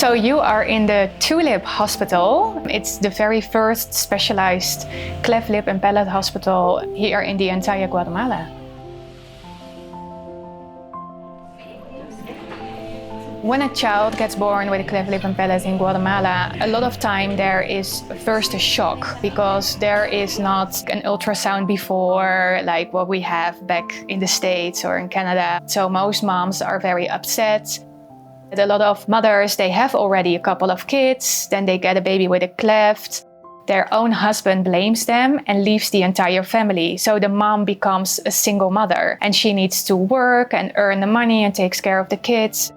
So you are in the Tulip Hospital. It's the very first specialized cleft lip and palate hospital here in the entire Guatemala. When a child gets born with a cleft lip and palate in Guatemala, a lot of time there is first a shock because there is not an ultrasound before like what we have back in the States or in Canada. So most moms are very upset. A lot of mothers, they have already a couple of kids, then they get a baby with a cleft. Their own husband blames them and leaves the entire family. So the mom becomes a single mother and she needs to work and earn the money and takes care of the kids.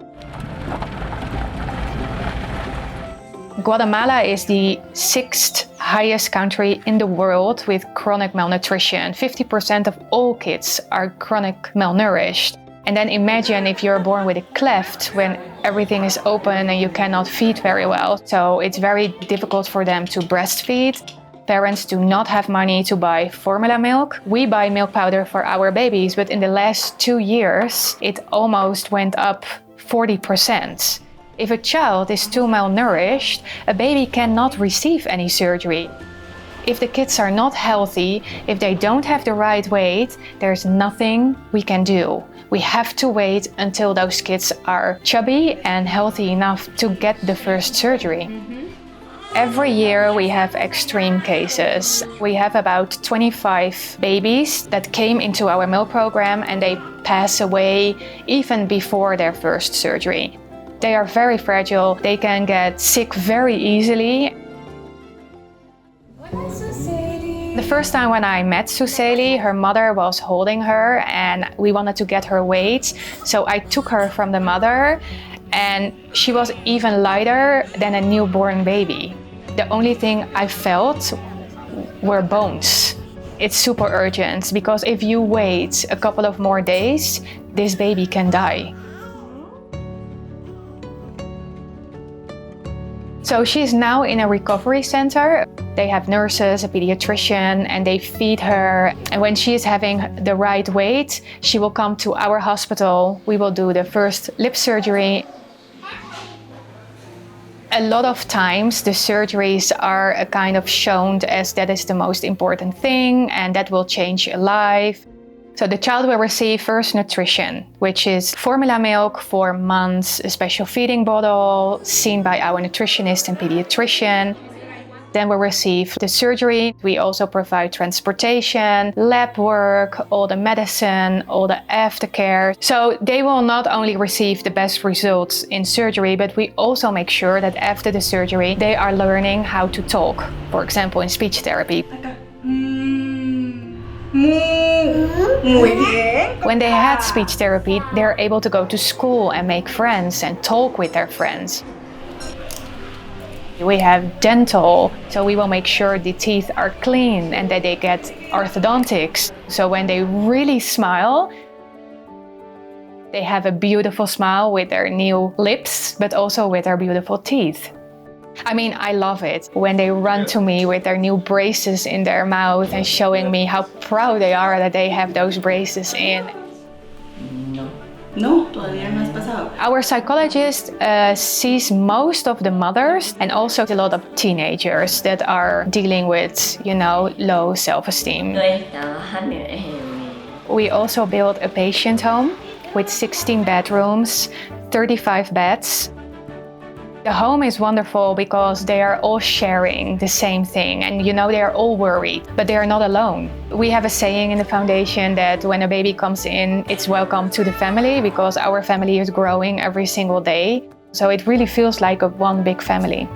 Guatemala is the 6th highest country in the world with chronic malnutrition. 50% of all kids are chronic malnourished. And then imagine if you're born with a cleft when everything is open and you cannot feed very well. So it's very difficult for them to breastfeed. Parents do not have money to buy formula milk. We buy milk powder for our babies, but in the last 2 years, it almost went up 40%. If a child is too malnourished, a baby cannot receive any surgery. If the kids are not healthy, if they don't have the right weight, there's nothing we can do. We have to wait until those kids are chubby and healthy enough to get the first surgery. Every year we have extreme cases. We have about 25 babies that came into our milk program and they pass away even before their first surgery. They are very fragile. They can get sick very easily. The first time when I met Suseli, her mother was holding her and we wanted to get her weight. So I took her from the mother and she was even lighter than a newborn baby. The only thing I felt were bones. It's super urgent because if you wait a couple of more days, this baby can die. So she's now in a recovery center. They have nurses, a pediatrician, and they feed her. And when she is having the right weight, she will come to our hospital. We will do the first lip surgery. A lot of times the surgeries are a kind of shown as that is the most important thing and that will change your life. So the child will receive first nutrition, which is formula milk for months, a special feeding bottle seen by our nutritionist and pediatrician. Then we'll receive the surgery. We also provide transportation, lab work, all the medicine, all the aftercare. So they will not only receive the best results in surgery, but we also make sure that after the surgery, they are learning how to talk, for example, in speech therapy. When they had speech therapy, they're able to go to school and make friends and talk with their friends. We have dental, so we will make sure the teeth are clean and that they get orthodontics. So when they really smile, they have a beautiful smile with their new lips, but also with their beautiful teeth. I mean, I love it when they run to me with their new braces in their mouth and showing me how proud they are that they have those braces in. No, todavía no has pasado. Our psychologist sees most of the mothers and also a lot of teenagers that are dealing with, low self-esteem. We also built a patient home with 16 bedrooms, 35 beds. The home is wonderful because they are all sharing the same thing and they are all worried, but they are not alone. We have a saying in the foundation that when a baby comes in, it's welcome to the family because our family is growing every single day. So it really feels like one big family.